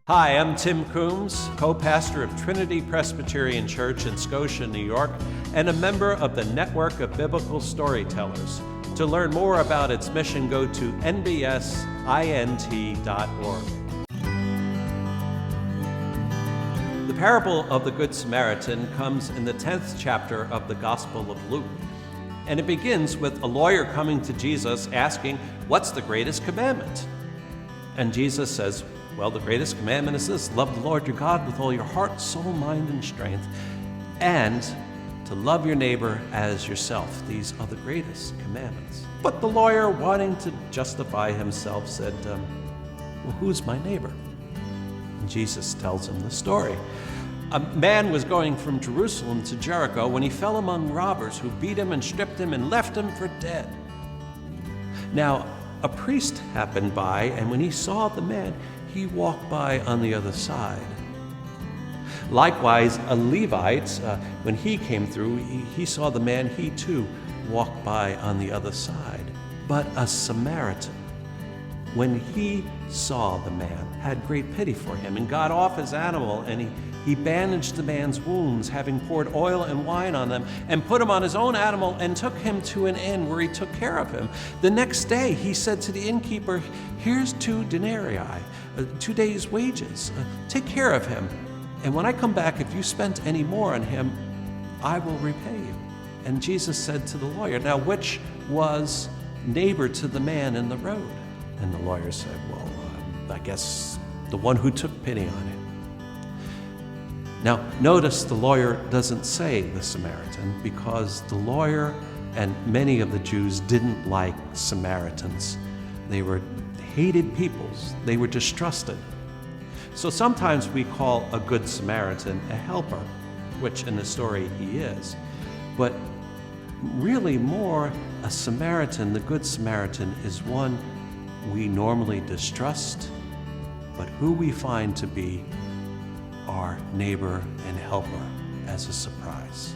Hi, I'm Tim Coombs, co-pastor of Trinity Presbyterian Church in Scotia, New York, and a member of the network of biblical storytellers. To learn more about its mission, go to nbsint.org. The parable of the Good Samaritan comes in the 10th chapter of the Gospel of Luke. And it begins with a lawyer coming to Jesus asking, "What's the greatest commandment?" And Jesus says, "Well, the greatest commandment is this: love the Lord your God with all your heart, soul, mind, and strength, and to love your neighbor as yourself. These are the greatest commandments." But the lawyer, wanting to justify himself, said, "Well, who's my neighbor?" And Jesus tells him the story. A man was going from Jerusalem to Jericho when he fell among robbers who beat him and stripped him and left him for dead. Now, a priest happened by, and when he saw the man, he walked by on the other side. Likewise, a Levite, when he came through, he saw the man, he too walked by on the other side. But a Samaritan, when he saw the man, had great pity for him and got off his animal, and he bandaged the man's wounds, having poured oil and wine on them, and put him on his own animal and took him to an inn where he took care of him. The next day he said to the innkeeper, "Here's 2 denarii, 2 days' wages. Take care of him. And when I come back, if you spent any more on him, I will repay you." And Jesus said to the lawyer, "Now which was neighbor to the man in the road?" And the lawyer said, "Well, I guess the one who took pity on him." Now, notice the lawyer doesn't say the Samaritan, because the lawyer and many of the Jews didn't like Samaritans. They were hated peoples. They were distrusted. So sometimes we call a Good Samaritan a helper, which in the story he is. But really more, a Samaritan, the Good Samaritan, is one we normally distrust, but who we find to be our neighbor and helper as a surprise.